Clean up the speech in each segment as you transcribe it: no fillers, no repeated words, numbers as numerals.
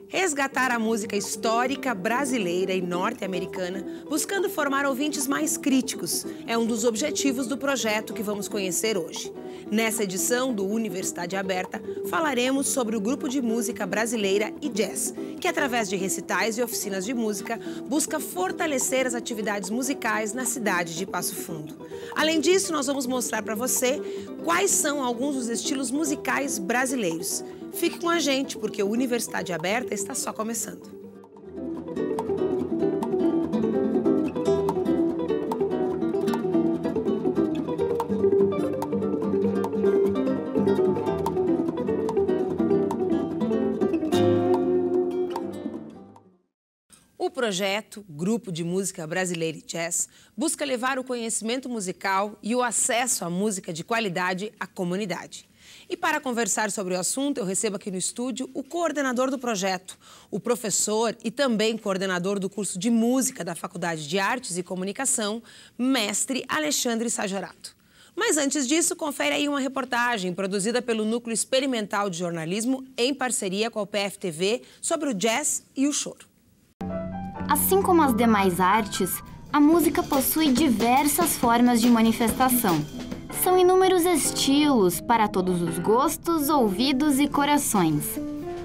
Resgatar a música histórica brasileira e norte-americana, buscando formar ouvintes mais críticos, é um dos objetivos do projeto que vamos conhecer hoje. Nessa edição do Universidade Aberta, falaremos sobre o grupo de música brasileira e jazz, que através de recitais e oficinas de música, busca fortalecer as atividades musicais na cidade de Passo Fundo. Além disso, nós vamos mostrar para você quais são alguns dos estilos musicais brasileiros. Fique com a gente, porque o Universidade Aberta está só começando. O projeto Grupo de Música Brasileira e Jazz busca levar o conhecimento musical e o acesso à música de qualidade à comunidade. E para conversar sobre o assunto, eu recebo aqui no estúdio o coordenador do projeto, o professor e também coordenador do curso de música da Faculdade de Artes e Comunicação, mestre Alexandre Sajorato. Mas antes disso, confere aí uma reportagem produzida pelo Núcleo Experimental de Jornalismo em parceria com a UPF-TV sobre o jazz e o choro. Assim como as demais artes, a música possui diversas formas de manifestação. São inúmeros estilos para todos os gostos, ouvidos e corações.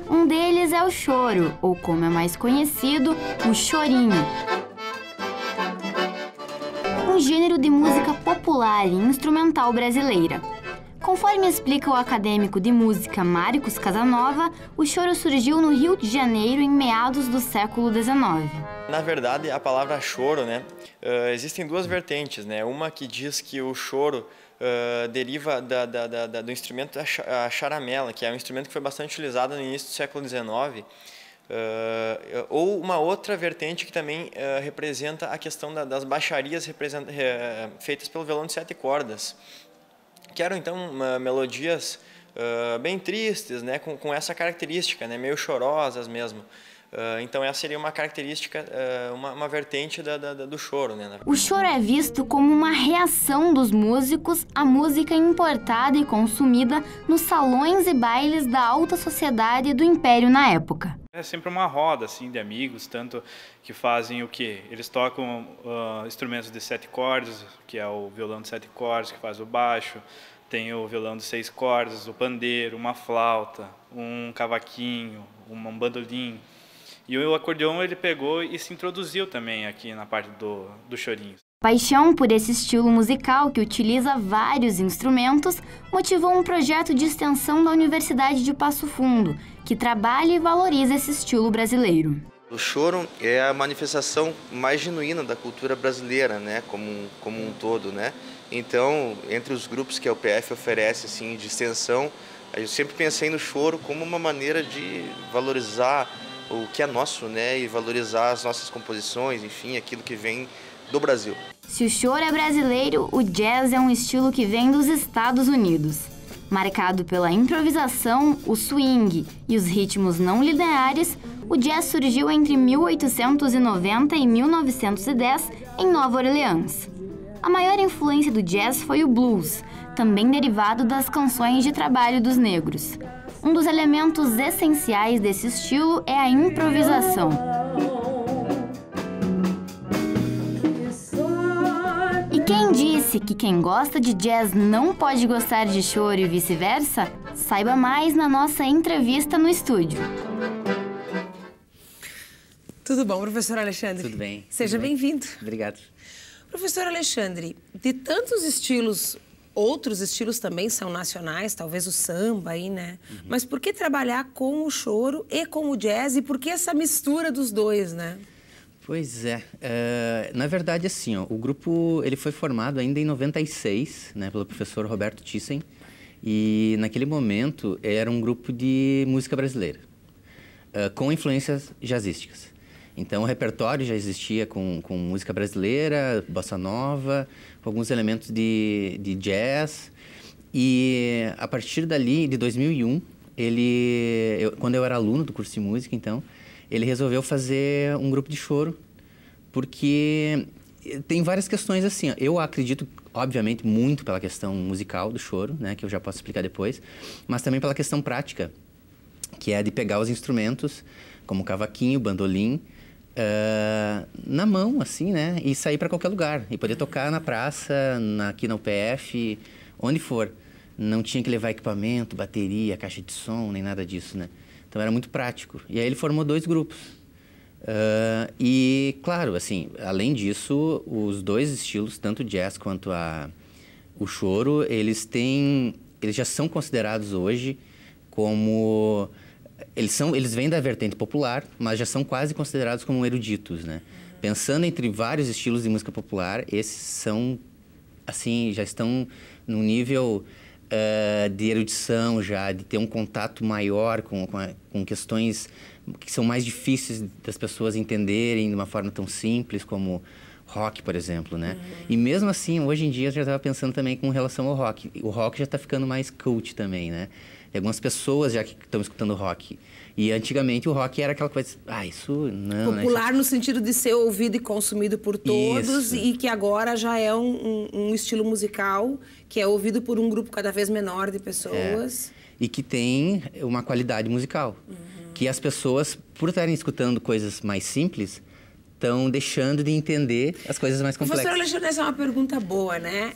Um deles é o choro, ou como é mais conhecido, o chorinho. Um gênero de música popular e instrumental brasileira. Conforme explica o acadêmico de música Marcos Casanova, o choro surgiu no Rio de Janeiro em meados do século XIX. Na verdade, a palavra choro, existem duas vertentes, Uma que diz que o choro deriva do instrumento a charamela, que é um instrumento que foi bastante utilizado no início do século XIX, ou uma outra vertente que também representa a questão das baixarias feitas pelo violão de 7 cordas, que eram então melodias bem tristes, com essa característica, meio chorosas mesmo. Então essa seria uma característica, uma vertente do choro. O choro é visto como uma reação dos músicos à música importada e consumida nos salões e bailes da alta sociedade do Império na época. É sempre uma roda assim, de amigos, tanto que fazem o quê? Eles tocam instrumentos de 7 cordas, que é o violão de 7 cordas, que faz o baixo, tem o violão de 6 cordas, o pandeiro, uma flauta, um cavaquinho, um bandolim. E o acordeão ele pegou e se introduziu também aqui na parte do chorinho. Paixão por esse estilo musical que utiliza vários instrumentos motivou um projeto de extensão da Universidade de Passo Fundo, que trabalha e valoriza esse estilo brasileiro. O choro é a manifestação mais genuína da cultura brasileira, como um todo, Então, entre os grupos que a UPF oferece assim, de extensão, eu sempre pensei no choro como uma maneira de valorizar o que é nosso, e valorizar as nossas composições, enfim, aquilo que vem do Brasil. Se o choro é brasileiro, o jazz é um estilo que vem dos Estados Unidos. Marcado pela improvisação, o swing e os ritmos não lineares, o jazz surgiu entre 1890 e 1910 em Nova Orleans. A maior influência do jazz foi o blues, também derivado das canções de trabalho dos negros. Um dos elementos essenciais desse estilo é a improvisação. E quem disse que quem gosta de jazz não pode gostar de choro e vice-versa? Saiba mais na nossa entrevista no estúdio. Tudo bom, professor Alexandre? Tudo bem. Seja bem-vindo. Obrigado. Professor Alexandre, de tantos estilos, outros estilos também são nacionais, talvez o samba aí, Mas por que trabalhar com o choro e com o jazz e por que essa mistura dos dois, Pois é. Na verdade, assim, o grupo ele foi formado ainda em 96, pelo professor Roberto Thyssen, e naquele momento era um grupo de música brasileira, com influências jazzísticas. Então, o repertório já existia com música brasileira, bossa nova, com alguns elementos de jazz. E, a partir dali, de 2001, quando eu era aluno do curso de música, então, ele resolveu fazer um grupo de choro, porque tem várias questões assim. Eu acredito, obviamente, muito pela questão musical do choro, que eu já posso explicar depois, mas também pela questão prática, que é de pegar os instrumentos, como cavaquinho, bandolim, na mão, assim, né? E sair para qualquer lugar. E poder tocar na praça, aqui na UPF, onde for. Não tinha que levar equipamento, bateria, caixa de som, nem nada disso, né? Então era muito prático. E aí ele formou 2 grupos. E, claro, assim, além disso, os 2 estilos, tanto o jazz quanto o choro, eles já são considerados hoje como... Eles vêm da vertente popular, mas já são quase considerados como eruditos, né? Pensando entre vários estilos de música popular, esses são, assim, já estão num nível de erudição já, de ter um contato maior com questões que são mais difíceis das pessoas entenderem de uma forma tão simples como rock, por exemplo, né? E mesmo assim, hoje em dia, eu já estava pensando também com relação ao rock. O rock já está ficando mais cult também, né? Tem algumas pessoas já que estão escutando rock. E antigamente o rock era aquela coisa... isso não... Popular, né? no sentido de ser ouvido e consumido por todos. Isso. E que agora já é um estilo musical que é ouvido por um grupo cada vez menor de pessoas. E que tem uma qualidade musical. Que as pessoas, por estarem escutando coisas mais simples, estão deixando de entender as coisas mais complexas. Professor Alexandre, essa é uma pergunta boa, né?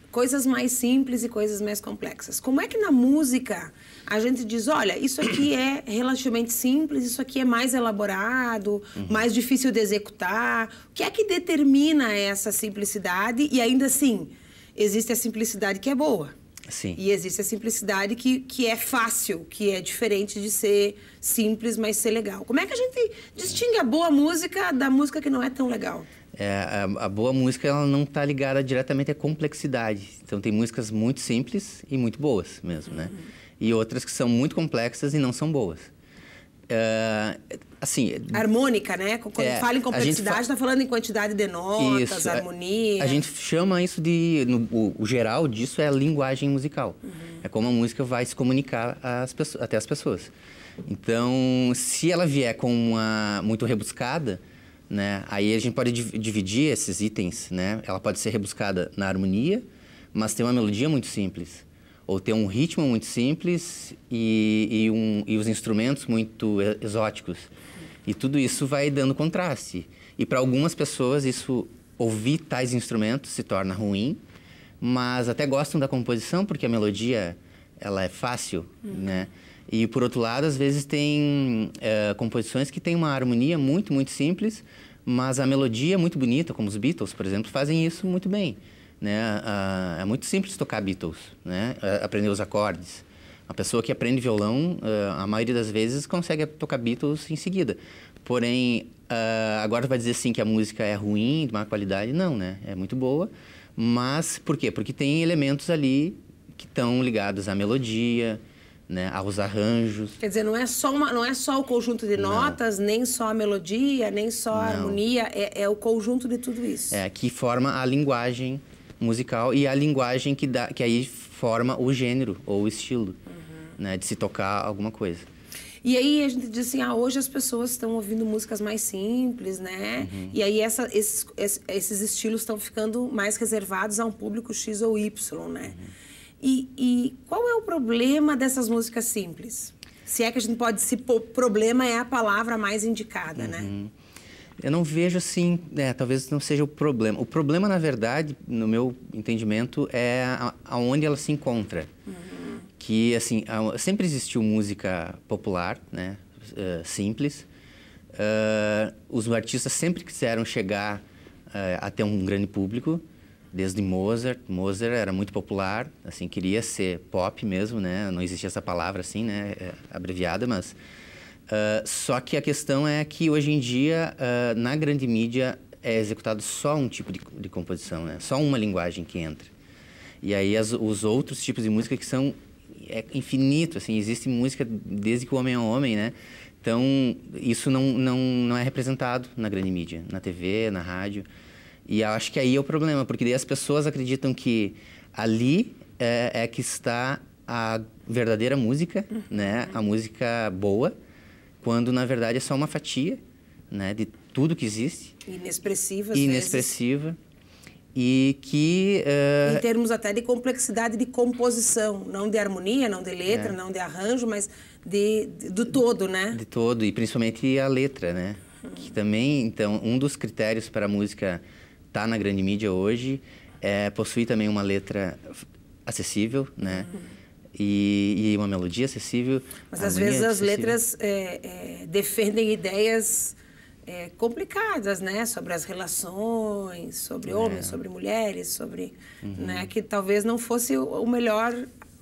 Coisas mais simples e coisas mais complexas. Como é que na música a gente diz, olha, isso aqui é relativamente simples, isso aqui é mais elaborado, mais difícil de executar? O que é que determina essa simplicidade? E ainda assim, existe a simplicidade que é boa. Sim. E existe a simplicidade que é fácil, que é diferente de ser simples, mas ser legal. Como é que a gente distingue a boa música da música que não é tão legal? A boa música, ela não está ligada diretamente à complexidade. Então, tem músicas muito simples e muito boas mesmo, né? E outras que são muito complexas e não são boas. Assim... Harmônica, né? Quando fala em complexidade, está falando em quantidade de notas, isso, harmonia. A gente chama isso de... O geral disso é a linguagem musical. É como a música vai se comunicar até as pessoas. Então, se ela vier com uma muito rebuscada, né? Aí a gente pode dividir esses itens, né? Ela pode ser rebuscada na harmonia, mas tem uma melodia muito simples. Ou ter um ritmo muito simples e os instrumentos muito exóticos. E tudo isso vai dando contraste. E para algumas pessoas, ouvir tais instrumentos se torna ruim, mas até gostam da composição, porque a melodia ela é fácil, né? E, por outro lado, às vezes tem composições que têm uma harmonia muito, muito simples, mas a melodia é muito bonita, como os Beatles, por exemplo, fazem isso muito bem. Né? É muito simples tocar Beatles, né? Aprender os acordes. A pessoa que aprende violão, a maioria das vezes, consegue tocar Beatles em seguida. Porém, agora vai dizer assim que a música é ruim, de má qualidade. Não, né? É muito boa. Mas por quê? Porque tem elementos ali que estão ligados à melodia, né? Aos arranjos. Quer dizer, não é só o conjunto de notas, nem só a melodia, nem só a harmonia. É o conjunto de tudo isso. Que forma a linguagem musical e a linguagem que aí forma o gênero ou o estilo, né, de se tocar alguma coisa. E aí a gente diz assim, hoje as pessoas estão ouvindo músicas mais simples, né? E aí esses estilos estão ficando mais reservados a um público X ou Y, né? E qual é o problema dessas músicas simples? Se é que a gente pode... problema é a palavra mais indicada, né? Eu não vejo assim, talvez não seja o problema. O problema, na verdade, no meu entendimento, é aonde ela se encontra. Que, assim, sempre existiu música popular, né? Simples. Os artistas sempre quiseram chegar até um grande público, desde Mozart. Mozart era muito popular, assim, queria ser pop mesmo, né? Não existia essa palavra assim, né? Abreviada, mas... só que a questão é que hoje em dia, na grande mídia, é executado só um tipo de composição, né? Só uma linguagem que entra. E aí os outros tipos de música que são infinito, assim, existe música desde que o homem é homem, né? Então, isso não é representado na grande mídia, na TV, na rádio. E eu acho que aí é o problema, porque daí as pessoas acreditam que ali é que está a verdadeira música, né? A música boa, quando na verdade é só uma fatia, né, de tudo que existe. Inexpressiva, inexpressiva. E que... em termos até de complexidade de composição, não de harmonia, não de letra, não de arranjo, mas do todo, né? De todo, e principalmente a letra, né? Que também, então, um dos critérios para a música estar na grande mídia hoje é possuir também uma letra acessível, né? E uma melodia acessível. Mas às vezes as letras defendem ideias complicadas, né? Sobre as relações, sobre homens, sobre mulheres, sobre, né? Que talvez não fosse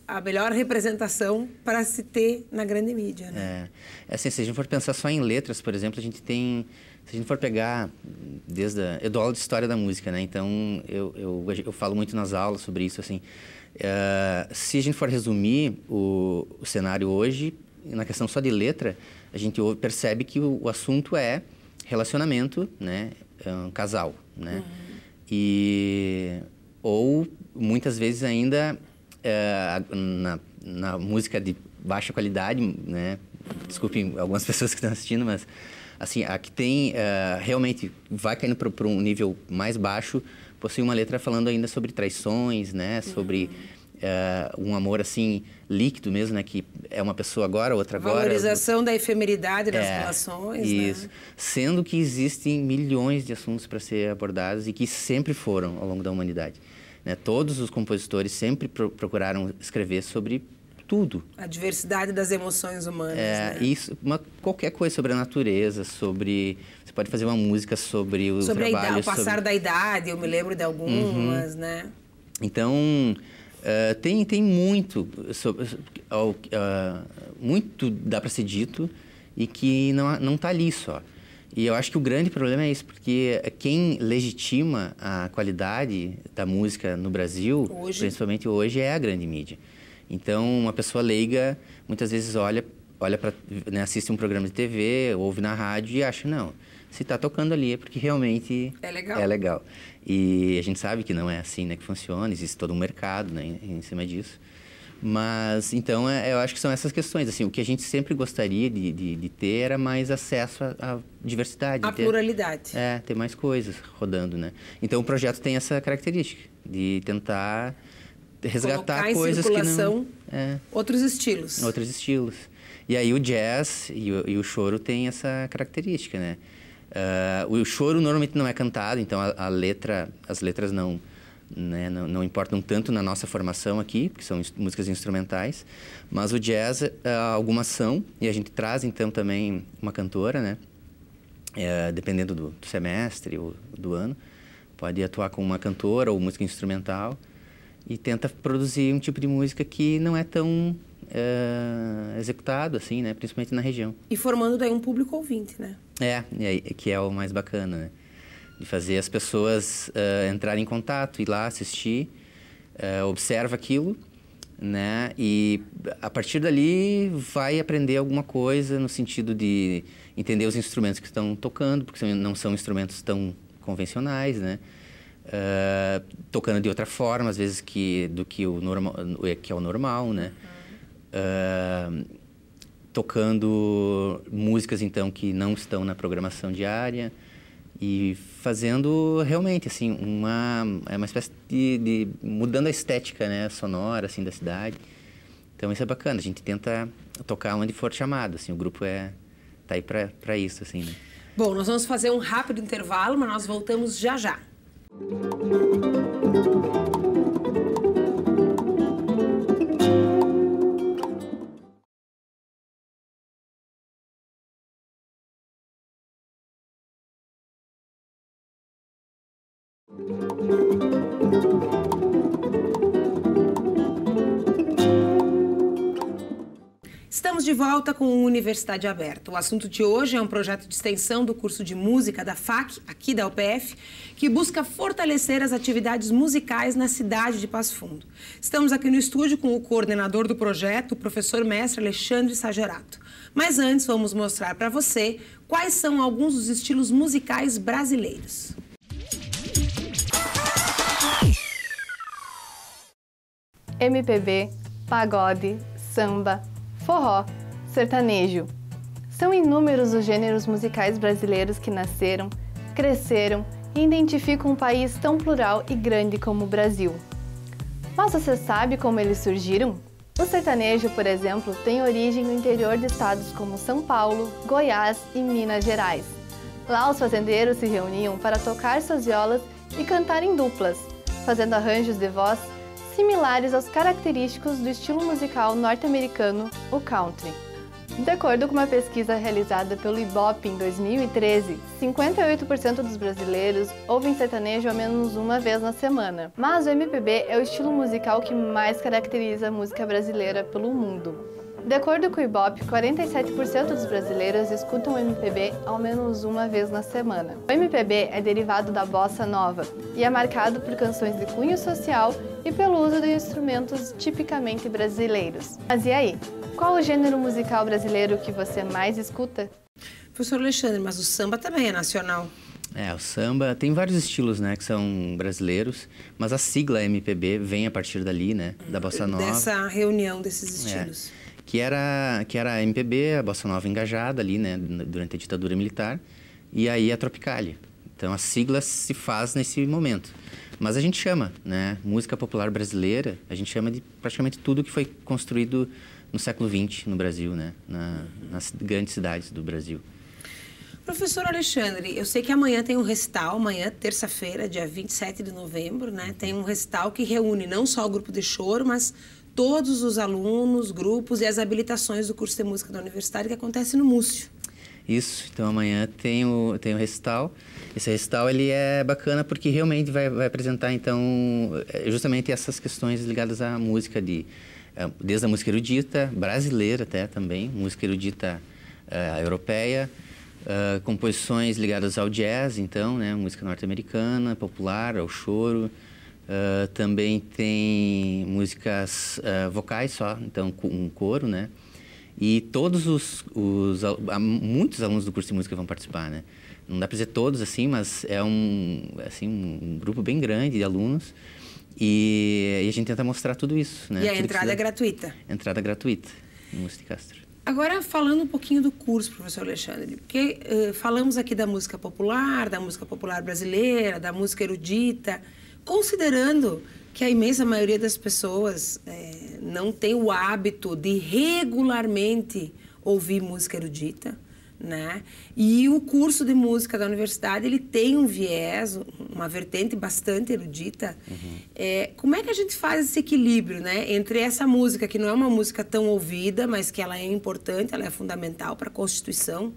a melhor representação para se ter na grande mídia, né? Assim, se a gente for pensar só em letras, por exemplo, a gente tem... Se a gente for pegar eu dou aula de história da música, né? Então, eu falo muito nas aulas sobre isso, assim. Se a gente for resumir o cenário hoje, na questão só de letra, a gente percebe que o assunto é relacionamento, né? Um casal, né? Ou, muitas vezes ainda, na música de baixa qualidade, né? Desculpem algumas pessoas que estão assistindo, mas... Assim, a que tem, realmente, vai caindo para um nível mais baixo, possui uma letra falando ainda sobre traições, né? Sobre um amor, assim, líquido mesmo, né? Que é uma pessoa agora, outra agora. Valorização da efemeridade das relações, isso. Né? Sendo que existem milhões de assuntos para ser abordados e que sempre foram ao longo da humanidade, né? Todos os compositores sempre procuraram escrever sobre tudo. A diversidade das emoções humanas, né? Isso, qualquer coisa sobre a natureza, sobre... Você pode fazer uma música sobre o trabalho... O passar da idade, eu me lembro de algumas, né? Então, tem muito... muito dá para ser dito e que não está ali só. E eu acho que o grande problema é isso, porque quem legitima a qualidade da música no Brasil, principalmente hoje, é a grande mídia. Então, uma pessoa leiga, muitas vezes olha para, né, assiste um programa de TV, ouve na rádio e acha, não, se está tocando ali é porque realmente é legal. E a gente sabe que não é assim, né, que funciona, existe todo um mercado, né, em cima disso. Mas, então, eu acho que são essas questões. Assim, o que a gente sempre gostaria de ter era mais acesso à diversidade. A pluralidade. Ter mais coisas rodando, né? Então, o projeto tem essa característica de tentar... resgatar colocar coisas em circulação que não... outros estilos. Outros estilos. E aí o jazz e o choro tem essa característica, né? O choro normalmente não é cantado, então as letras não importam tanto na nossa formação aqui, porque são músicas instrumentais, mas o jazz, algumas são, e a gente traz então também uma cantora, né? Dependendo do semestre ou do ano, pode atuar com uma cantora ou música instrumental, e tenta produzir um tipo de música que não é tão executado, assim, né? Principalmente na região. E formando daí um público ouvinte, né? Que é o mais bacana, né? De fazer as pessoas entrarem em contato, ir lá assistir, observa aquilo, né? E a partir dali vai aprender alguma coisa no sentido de entender os instrumentos que estão tocando, porque não são instrumentos tão convencionais, né? Tocando de outra forma, às vezes, do que é o normal, né? Tocando músicas, então, que não estão na programação diária e fazendo, realmente, assim, uma espécie de mudando a estética, né, sonora, assim, da cidade. Então, isso é bacana. A gente tenta tocar onde for chamado, assim, o grupo tá aí para isso, assim, né? Bom, nós vamos fazer um rápido intervalo, mas nós voltamos já já. Estamos de volta com o Universidade Aberta. O assunto de hoje é um projeto de extensão do curso de música da FAC, aqui da UPF, que busca fortalecer as atividades musicais na cidade de Passo Fundo. Estamos aqui no estúdio com o coordenador do projeto, o professor mestre Alexandre Sagerato. Mas antes, vamos mostrar para você quais são alguns dos estilos musicais brasileiros. MPB, pagode, samba, forró, sertanejo. São inúmeros os gêneros musicais brasileiros que nasceram, cresceram e identificam um país tão plural e grande como o Brasil. Mas você sabe como eles surgiram? O sertanejo, por exemplo, tem origem no interior de estados como São Paulo, Goiás e Minas Gerais. Lá os fazendeiros se reuniam para tocar suas violas e cantar em duplas, fazendo arranjos de voz similares aos característicos do estilo musical norte-americano, o country. De acordo com uma pesquisa realizada pelo Ibope em 2013, 58% dos brasileiros ouvem sertanejo ao menos uma vez na semana. Mas o MPB é o estilo musical que mais caracteriza a música brasileira pelo mundo. De acordo com o Ibope, 47% dos brasileiros escutam o MPB ao menos uma vez na semana. O MPB é derivado da bossa nova e é marcado por canções de cunho social e pelo uso de instrumentos tipicamente brasileiros. Mas e aí? Qual o gênero musical brasileiro que você mais escuta? Professor Alexandre, mas o samba também é nacional. O samba tem vários estilos, né, que são brasileiros, mas a sigla MPB vem a partir dali, né, da bossa nova. Dessa reunião desses estilos. Que era a MPB, a bossa nova engajada ali, né, durante a ditadura militar, e aí a Tropicália. Então a sigla se faz nesse momento. Mas a gente chama, né, música popular brasileira, a gente chama de praticamente tudo que foi construído no século XX no Brasil, né, nas grandes cidades do Brasil. Professor Alexandre, eu sei que amanhã tem um recital, amanhã, terça-feira, dia 27 de novembro, né, tem um recital que reúne não só o grupo de choro, mas todos os alunos, grupos e as habilitações do curso de música da universidade que acontece no Múcio. Isso, então amanhã tem o recital. Esse recital ele é bacana porque realmente vai apresentar então justamente essas questões ligadas à música desde a música erudita, brasileira até também, música erudita europeia, composições ligadas ao jazz, então, né, música norte-americana, popular, ao choro. Também tem músicas vocais só, então um coro, né? E todos muitos alunos do curso de música vão participar, né? Não dá para dizer todos assim, mas é um grupo bem grande de alunos e a gente tenta mostrar tudo isso, né? E a entrada é gratuita? Entrada gratuita no Múcio de Castro. Agora, falando um pouquinho do curso, professor Alexandre, porque falamos aqui da música popular brasileira, da música erudita, considerando que a imensa maioria das pessoas não tem o hábito de regularmente ouvir música erudita, né? E o curso de música da universidade, ele tem um viés, uma vertente bastante erudita. Como é que a gente faz esse equilíbrio, né, entre essa música, que não é uma música tão ouvida, mas que ela é importante, ela é fundamental para a constituição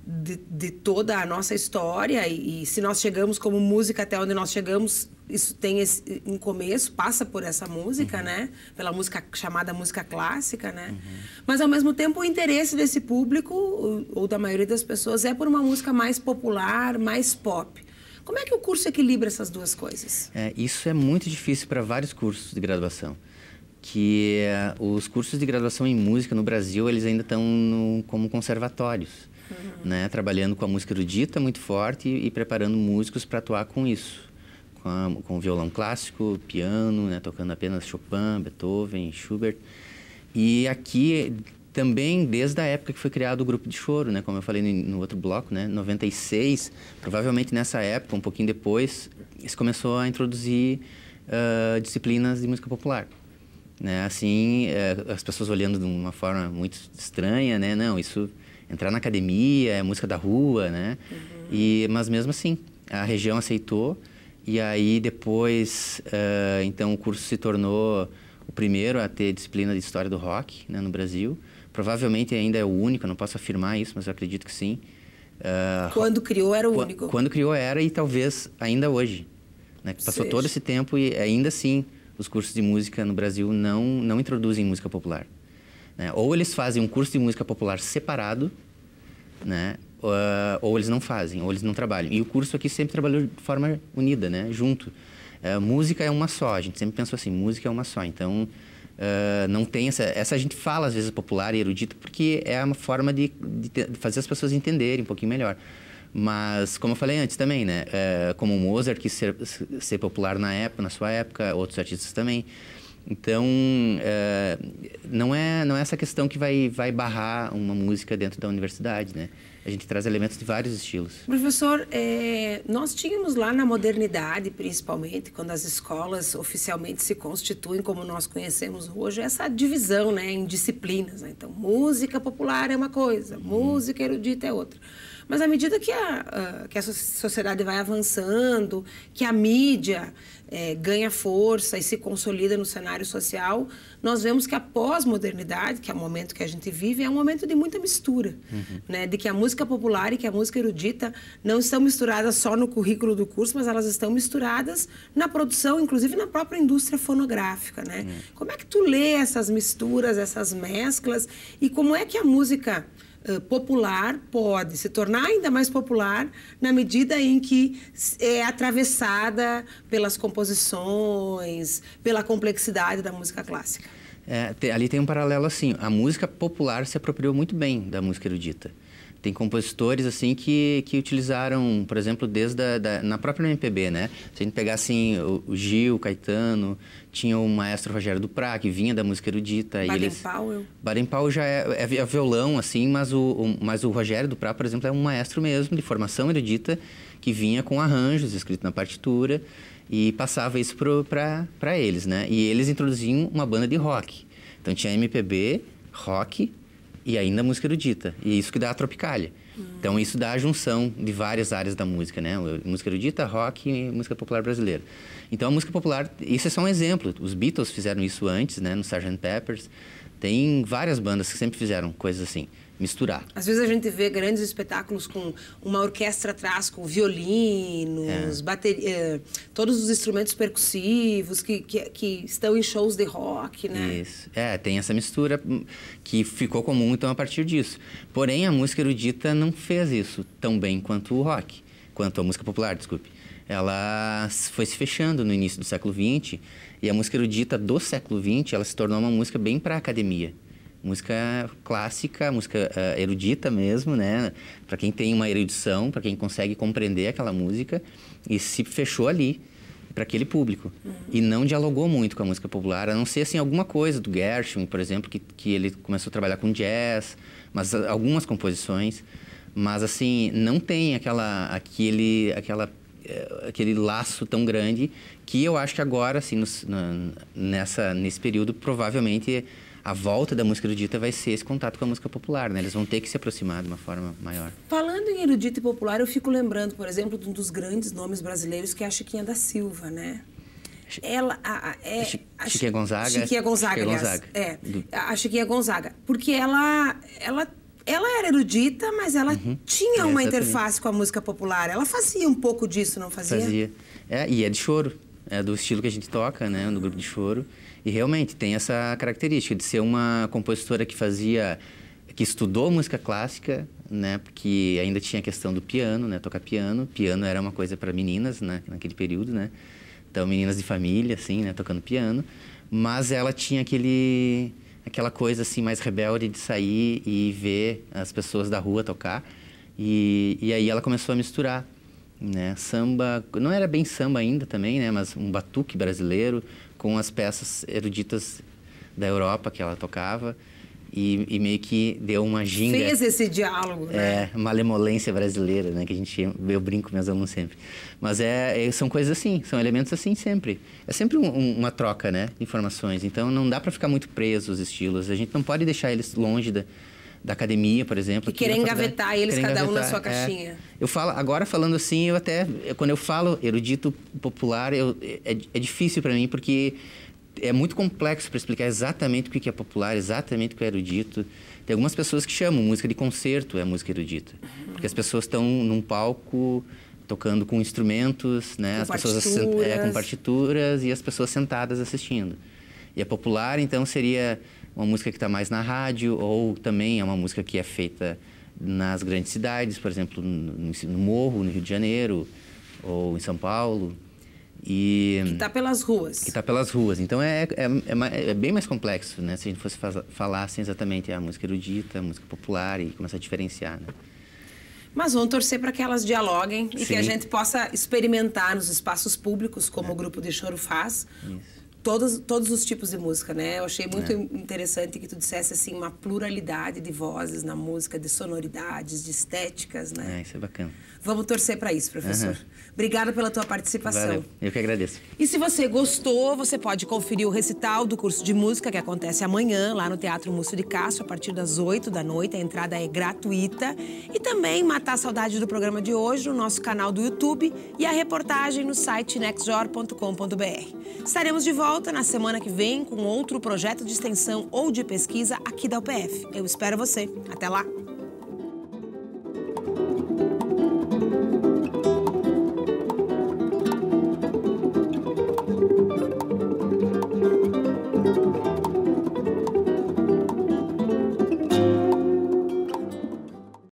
de toda a nossa história, e se nós chegamos como música até onde nós chegamos, isso tem um começo, passa por essa música, né? Pela música chamada música clássica, né? Mas, ao mesmo tempo, o interesse desse público, ou da maioria das pessoas, é por uma música mais popular, mais pop. Como é que o curso equilibra essas duas coisas? Isso é muito difícil para vários cursos de graduação. Os cursos de graduação em música no Brasil, eles ainda estão como conservatórios. Né, trabalhando com a música erudita muito forte e preparando músicos para atuar com isso, com violão clássico, piano, né, tocando apenas Chopin, Beethoven, Schubert. E aqui também, desde a época que foi criado o grupo de choro, né, como eu falei no outro bloco, né, 96, provavelmente nessa época, um pouquinho depois, se começou a introduzir disciplinas de música popular. Né, assim, as pessoas olhando de uma forma muito estranha, né, não, isso... Entrar na academia, é música da rua, né? Mas mesmo assim, a região aceitou. E aí depois, então o curso se tornou o primeiro a ter disciplina de história do rock, né, no Brasil. Provavelmente ainda é o único, eu não posso afirmar isso, mas eu acredito que sim. Quando criou era o único? Quando criou era e talvez ainda hoje. Né? Passou todo esse tempo e ainda assim os cursos de música no Brasil não introduzem música popular. Né? Ou eles fazem um curso de música popular separado, né? Ou eles não fazem, ou eles não trabalham. E o curso aqui sempre trabalhou de forma unida, né? Junto. Música é uma só, a gente sempre pensou assim, música é uma só. Então, não tem essa a gente fala às vezes popular e erudito porque é uma forma de fazer as pessoas entenderem um pouquinho melhor. Mas, como eu falei antes também, né? Como o Mozart quis ser popular na sua época, outros artistas também. Então, não é essa questão que vai barrar uma música dentro da universidade, né? a gente traz elementos de vários estilos. Professor, nós tínhamos lá na modernidade, principalmente, quando as escolas oficialmente se constituem como nós conhecemos hoje, essa divisão, né, em disciplinas, né? Então, música popular é uma coisa, música erudita é outra. Mas à medida que a sociedade vai avançando, que a mídia ganha força e se consolida no cenário social, nós vemos que a pós-modernidade, que é o momento que a gente vive, é um momento de muita mistura, né? De que a música popular e que a música erudita não estão misturadas só no currículo do curso, mas elas estão misturadas na produção, inclusive na própria indústria fonográfica, né? Como é que tu lê essas misturas, essas mesclas, e como é que a música popular pode se tornar ainda mais popular na medida em que é atravessada pelas composições, pela complexidade da música clássica? Ali tem um paralelo assim, a música popular se apropriou muito bem da música erudita. Tem compositores assim que utilizaram, por exemplo, na própria MPB, né? Se a gente pegar assim, o Gil, o Caetano, tinha o maestro Rogério Duprat, que vinha da música erudita. Baden-Powell. Baden-Powell já é violão, assim, mas o Rogério Duprat, por exemplo, é um maestro mesmo, de formação erudita, que vinha com arranjos escritos na partitura e passava isso para eles, né? E eles introduziam uma banda de rock. Então tinha MPB, rock e ainda música erudita. E isso que dá a Tropicália. Então isso dá a junção de várias áreas da música, né? Música erudita, rock e música popular brasileira. Então a música popular, isso é só um exemplo. Os Beatles fizeram isso antes, né? No Sgt. Pepper's. Tem várias bandas que sempre fizeram coisas assim, misturar. Às vezes a gente vê grandes espetáculos com uma orquestra atrás, com violinos, bateria, todos os instrumentos percussivos que estão em shows de rock, né? Isso. Tem essa mistura que ficou comum, então, a partir disso. Porém, a música erudita não fez isso tão bem quanto o rock, quanto a música popular, desculpe. Ela foi se fechando no início do século XX, e a música erudita do século XX, ela se tornou uma música bem para a academia. Música clássica, música erudita mesmo, né? Para quem tem uma erudição, para quem consegue compreender aquela música, e se fechou ali para aquele público. E não dialogou muito com a música popular, a não ser assim, alguma coisa do Gershwin, por exemplo, que ele começou a trabalhar com jazz, mas algumas composições. Mas assim, não tem aquele laço tão grande que eu acho que agora, assim, nesse período, provavelmente a volta da música erudita vai ser esse contato com a música popular, né? Eles vão ter que se aproximar de uma forma maior. Falando em erudito e popular, eu fico lembrando, por exemplo, de um dos grandes nomes brasileiros, que é a Chiquinha da Silva, né? Chiquinha Gonzaga. Chiquinha Gonzaga, aliás. A Chiquinha Gonzaga. Porque ela era erudita, mas ela tinha uma interface com a música popular. Ela fazia um pouco disso, não fazia? Fazia. E é de choro. É do estilo que a gente toca, né? No grupo de choro. E realmente tem essa característica de ser uma compositora que estudou música clássica, né? Porque ainda tinha a questão do piano, né? Tocar piano. Piano era uma coisa para meninas, né? Naquele período, né? Então, meninas de família, assim, né? Tocando piano. Mas ela tinha aquela coisa, assim, mais rebelde de sair e ver as pessoas da rua tocar. E aí ela começou a misturar, né? Samba, não era bem samba ainda também, né? Mas um batuque brasileiro com as peças eruditas da Europa que ela tocava e meio que deu uma ginga. Fez esse diálogo, né? Malemolência brasileira, né? Que eu brinco com meus alunos sempre. Mas são coisas assim, são elementos assim sempre. É sempre uma troca, né? De informações. Então não dá para ficar muito preso aos estilos. A gente não pode deixar eles longe da academia, por exemplo. E querer engavetar eles, cada um na sua caixinha. Eu falo, agora falando assim, quando eu falo erudito popular, é difícil para mim, porque é muito complexo para explicar exatamente o que é popular, exatamente o que é erudito. Tem algumas pessoas que chamam música de concerto é música erudita, porque as pessoas estão num palco tocando com instrumentos, né? As pessoas com partituras e as pessoas sentadas assistindo. E a popular, então, seria uma música que está mais na rádio, ou também é uma música que é feita nas grandes cidades, por exemplo, no Morro, no Rio de Janeiro, ou em São Paulo. Que está pelas ruas. Que está pelas ruas. Então, é bem mais complexo, né? Se a gente fosse falar assim, exatamente a música erudita, a música popular e começar a diferenciar, né? Mas vamos torcer para que elas dialoguem e que a gente possa experimentar nos espaços públicos, como o Grupo de Choro faz. Isso. Todos os tipos de música, né? Eu achei muito interessante que tu dissesse, assim, uma pluralidade de vozes na música, de sonoridades, de estéticas, né? Isso é bacana. Vamos torcer para isso, professor. Obrigada pela tua participação. Valeu. Eu que agradeço. E se você gostou, você pode conferir o recital do curso de música que acontece amanhã, lá no Teatro Múcio de Castro, a partir das 8 da noite. A entrada é gratuita. E também matar a saudade do programa de hoje no nosso canal do YouTube e a reportagem no site nextjor.com.br. Estaremos de volta na semana que vem com outro projeto de extensão ou de pesquisa aqui da UPF. Eu espero você. Até lá!